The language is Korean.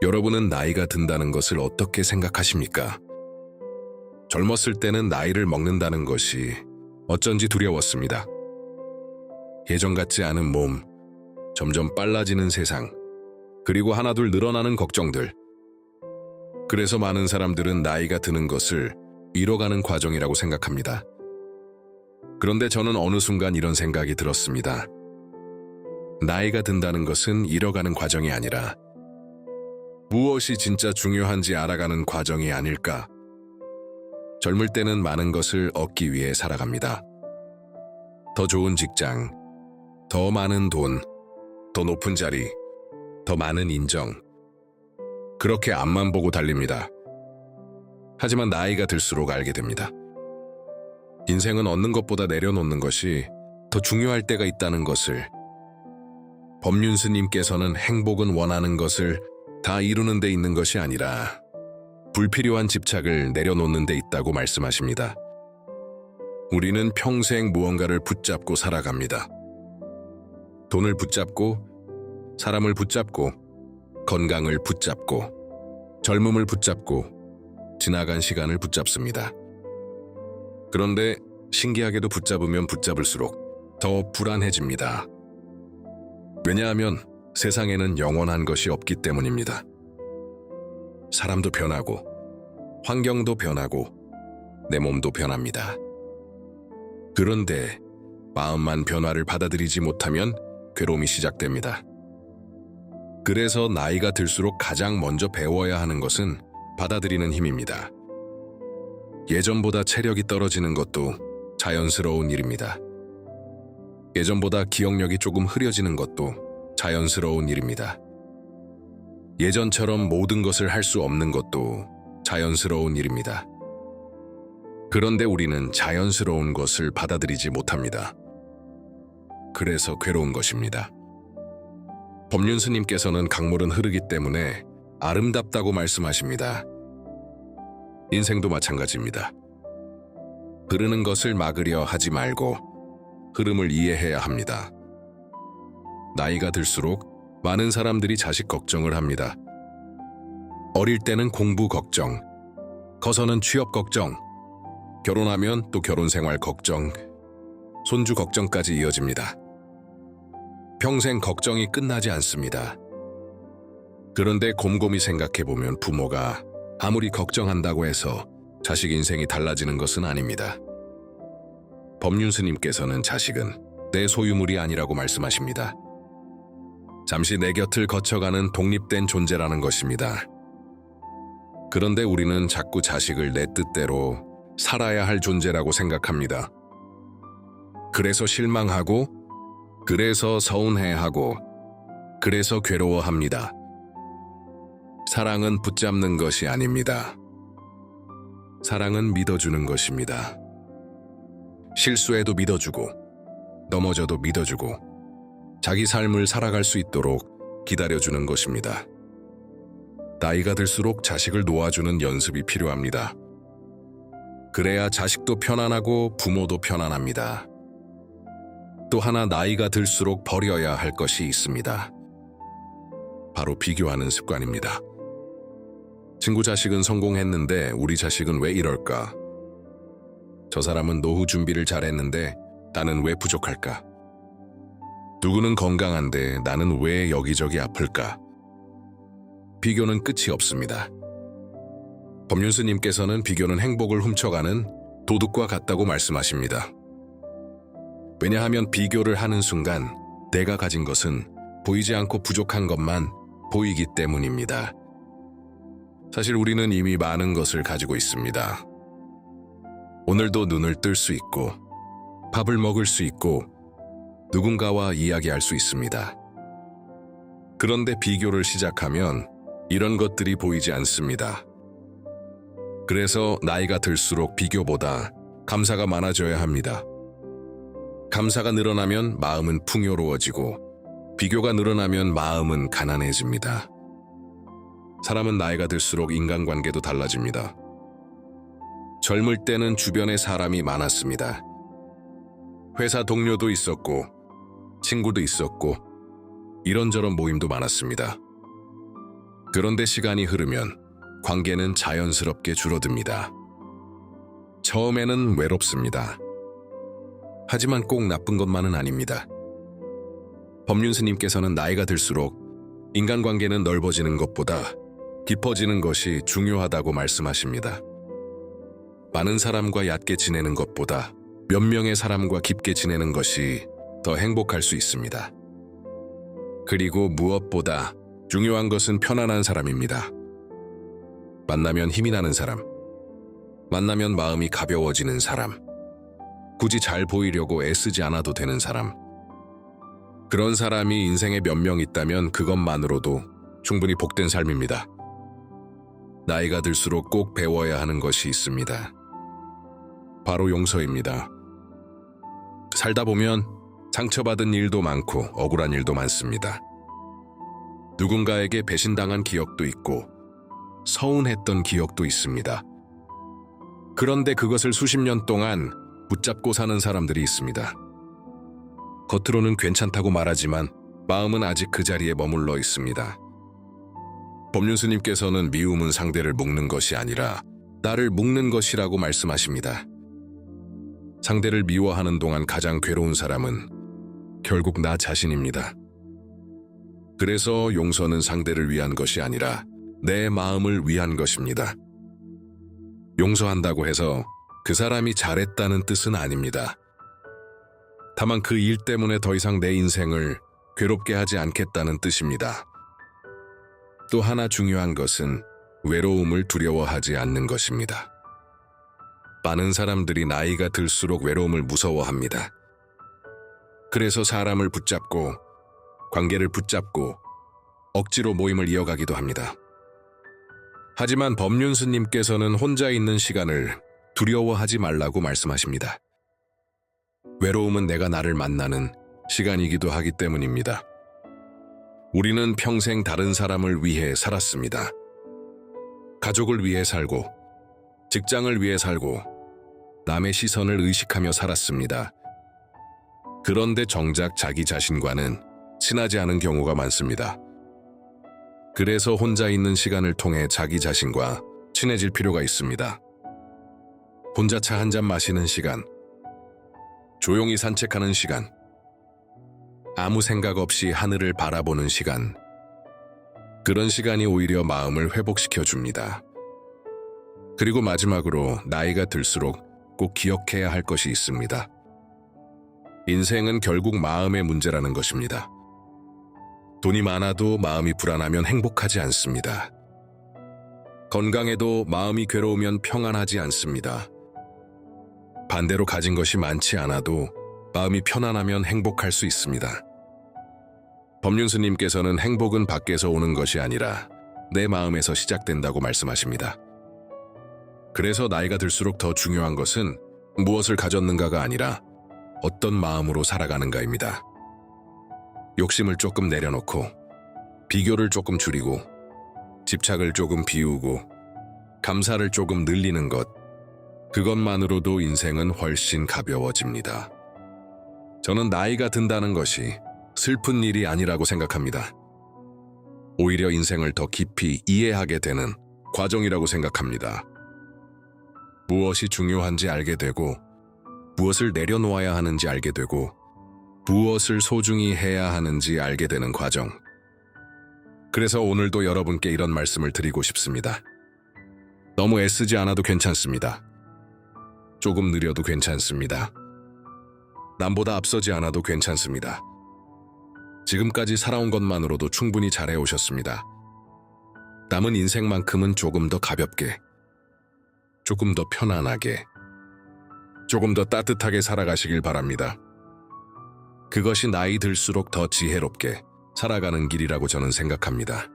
여러분은 나이가 든다는 것을 어떻게 생각하십니까? 젊었을 때는 나이를 먹는다는 것이 어쩐지 두려웠습니다. 예전 같지 않은 몸, 점점 빨라지는 세상, 그리고 하나둘 늘어나는 걱정들. 그래서 많은 사람들은 나이가 드는 것을 잃어가는 과정이라고 생각합니다. 그런데 저는 어느 순간 이런 생각이 들었습니다. 나이가 든다는 것은 잃어가는 과정이 아니라 무엇이 진짜 중요한지 알아가는 과정이 아닐까? 젊을 때는 많은 것을 얻기 위해 살아갑니다. 더 좋은 직장, 더 많은 돈, 더 높은 자리, 더 많은 인정. 그렇게 앞만 보고 달립니다. 하지만 나이가 들수록 알게 됩니다. 인생은 얻는 것보다 내려놓는 것이 더 중요할 때가 있다는 것을. 법륜스님께서는 행복은 원하는 것을 다 이루는 데 있는 것이 아니라 불필요한 집착을 내려놓는 데 있다고 말씀하십니다. 우리는 평생 무언가를 붙잡고 살아갑니다. 돈을 붙잡고, 사람을 붙잡고, 건강을 붙잡고, 젊음을 붙잡고, 지나간 시간을 붙잡습니다. 그런데 신기하게도 붙잡으면 붙잡을수록 더 불안해집니다. 왜냐하면 세상에는 영원한 것이 없기 때문입니다. 사람도 변하고, 환경도 변하고, 내 몸도 변합니다. 그런데 마음만 변화를 받아들이지 못하면 괴로움이 시작됩니다. 그래서 나이가 들수록 가장 먼저 배워야 하는 것은 받아들이는 힘입니다. 예전보다 체력이 떨어지는 것도 자연스러운 일입니다. 예전보다 기억력이 조금 흐려지는 것도 자연스러운 일입니다. 예전처럼 모든 것을 할 수 없는 것도 자연스러운 일입니다. 그런데 우리는 자연스러운 것을 받아들이지 못합니다. 그래서 괴로운 것입니다. 법륜스님께서는 강물은 흐르기 때문에 아름답다고 말씀하십니다. 인생도 마찬가지입니다. 흐르는 것을 막으려 하지 말고 흐름을 이해해야 합니다. 나이가 들수록 많은 사람들이 자식 걱정을 합니다. 어릴 때는 공부 걱정, 커서는 취업 걱정, 결혼하면 또 결혼 생활 걱정, 손주 걱정까지 이어집니다. 평생 걱정이 끝나지 않습니다. 그런데 곰곰이 생각해보면 부모가 아무리 걱정한다고 해서 자식 인생이 달라지는 것은 아닙니다. 법륜스님께서는 자식은 내 소유물이 아니라고 말씀하십니다. 잠시 내 곁을 거쳐가는 독립된 존재라는 것입니다. 그런데 우리는 자꾸 자식을 내 뜻대로 살아야 할 존재라고 생각합니다. 그래서 실망하고, 그래서 서운해하고, 그래서 괴로워합니다. 사랑은 붙잡는 것이 아닙니다. 사랑은 믿어주는 것입니다. 실수해도 믿어주고, 넘어져도 믿어주고, 자기 삶을 살아갈 수 있도록 기다려주는 것입니다. 나이가 들수록 자식을 놓아주는 연습이 필요합니다. 그래야 자식도 편안하고 부모도 편안합니다. 또 하나 나이가 들수록 버려야 할 것이 있습니다. 바로 비교하는 습관입니다. 친구 자식은 성공했는데 우리 자식은 왜 이럴까? 저 사람은 노후 준비를 잘했는데 나는 왜 부족할까? 누구는 건강한데 나는 왜 여기저기 아플까? 비교는 끝이 없습니다. 법륜스님께서는 비교는 행복을 훔쳐가는 도둑과 같다고 말씀하십니다. 왜냐하면 비교를 하는 순간 내가 가진 것은 보이지 않고 부족한 것만 보이기 때문입니다. 사실 우리는 이미 많은 것을 가지고 있습니다. 오늘도 눈을 뜰 수 있고, 밥을 먹을 수 있고, 누군가와 이야기할 수 있습니다. 그런데 비교를 시작하면 이런 것들이 보이지 않습니다. 그래서 나이가 들수록 비교보다 감사가 많아져야 합니다. 감사가 늘어나면 마음은 풍요로워지고, 비교가 늘어나면 마음은 가난해집니다. 사람은 나이가 들수록 인간관계도 달라집니다. 젊을 때는 주변에 사람이 많았습니다. 회사 동료도 있었고, 친구도 있었고, 이런저런 모임도 많았습니다. 그런데 시간이 흐르면 관계는 자연스럽게 줄어듭니다. 처음에는 외롭습니다. 하지만 꼭 나쁜 것만은 아닙니다. 법륜스님께서는 나이가 들수록 인간관계는 넓어지는 것보다 깊어지는 것이 중요하다고 말씀하십니다. 많은 사람과 얕게 지내는 것보다 몇 명의 사람과 깊게 지내는 것이 더 행복할 수 있습니다. 그리고 무엇보다 중요한 것은 편안한 사람입니다. 만나면 힘이 나는 사람, 만나면 마음이 가벼워지는 사람, 굳이 잘 보이려고 애쓰지 않아도 되는 사람. 그런 사람이 인생에 몇 명 있다면 그것만으로도 충분히 복된 삶입니다. 나이가 들수록 꼭 배워야 하는 것이 있습니다. 바로 용서입니다. 살다 보면 상처받은 일도 많고 억울한 일도 많습니다. 누군가에게 배신당한 기억도 있고 서운했던 기억도 있습니다. 그런데 그것을 수십 년 동안 붙잡고 사는 사람들이 있습니다. 겉으로는 괜찮다고 말하지만 마음은 아직 그 자리에 머물러 있습니다. 법륜스님께서는 미움은 상대를 묶는 것이 아니라 나를 묶는 것이라고 말씀하십니다. 상대를 미워하는 동안 가장 괴로운 사람은 결국 나 자신입니다. 그래서 용서는 상대를 위한 것이 아니라 내 마음을 위한 것입니다. 용서한다고 해서 그 사람이 잘했다는 뜻은 아닙니다. 다만 그 일 때문에 더 이상 내 인생을 괴롭게 하지 않겠다는 뜻입니다. 또 하나 중요한 것은 외로움을 두려워하지 않는 것입니다. 많은 사람들이 나이가 들수록 외로움을 무서워합니다. 그래서 사람을 붙잡고 관계를 붙잡고 억지로 모임을 이어가기도 합니다. 하지만 법륜스님께서는 혼자 있는 시간을 두려워하지 말라고 말씀하십니다. 외로움은 내가 나를 만나는 시간이기도 하기 때문입니다. 우리는 평생 다른 사람을 위해 살았습니다. 가족을 위해 살고, 직장을 위해 살고, 남의 시선을 의식하며 살았습니다. 그런데 정작 자기 자신과는 친하지 않은 경우가 많습니다. 그래서 혼자 있는 시간을 통해 자기 자신과 친해질 필요가 있습니다. 혼자 차 한 잔 마시는 시간, 조용히 산책하는 시간, 아무 생각 없이 하늘을 바라보는 시간, 그런 시간이 오히려 마음을 회복시켜 줍니다. 그리고 마지막으로 나이가 들수록 꼭 기억해야 할 것이 있습니다. 인생은 결국 마음의 문제라는 것입니다. 돈이 많아도 마음이 불안하면 행복하지 않습니다. 건강해도 마음이 괴로우면 평안하지 않습니다. 반대로 가진 것이 많지 않아도 마음이 편안하면 행복할 수 있습니다. 법륜스님께서는 행복은 밖에서 오는 것이 아니라 내 마음에서 시작된다고 말씀하십니다. 그래서 나이가 들수록 더 중요한 것은 무엇을 가졌는가가 아니라 어떤 마음으로 살아가는가입니다. 욕심을 조금 내려놓고, 비교를 조금 줄이고, 집착을 조금 비우고, 감사를 조금 늘리는 것, 그것만으로도 인생은 훨씬 가벼워집니다. 저는 나이가 든다는 것이 슬픈 일이 아니라고 생각합니다. 오히려 인생을 더 깊이 이해하게 되는 과정이라고 생각합니다. 무엇이 중요한지 알게 되고, 무엇을 내려놓아야 하는지 알게 되고, 무엇을 소중히 해야 하는지 알게 되는 과정. 그래서 오늘도 여러분께 이런 말씀을 드리고 싶습니다. 너무 애쓰지 않아도 괜찮습니다. 조금 느려도 괜찮습니다. 남보다 앞서지 않아도 괜찮습니다. 지금까지 살아온 것만으로도 충분히 잘해오셨습니다. 남은 인생만큼은 조금 더 가볍게, 조금 더 편안하게, 조금 더 따뜻하게 살아가시길 바랍니다. 그것이 나이 들수록 더 지혜롭게 살아가는 길이라고 저는 생각합니다.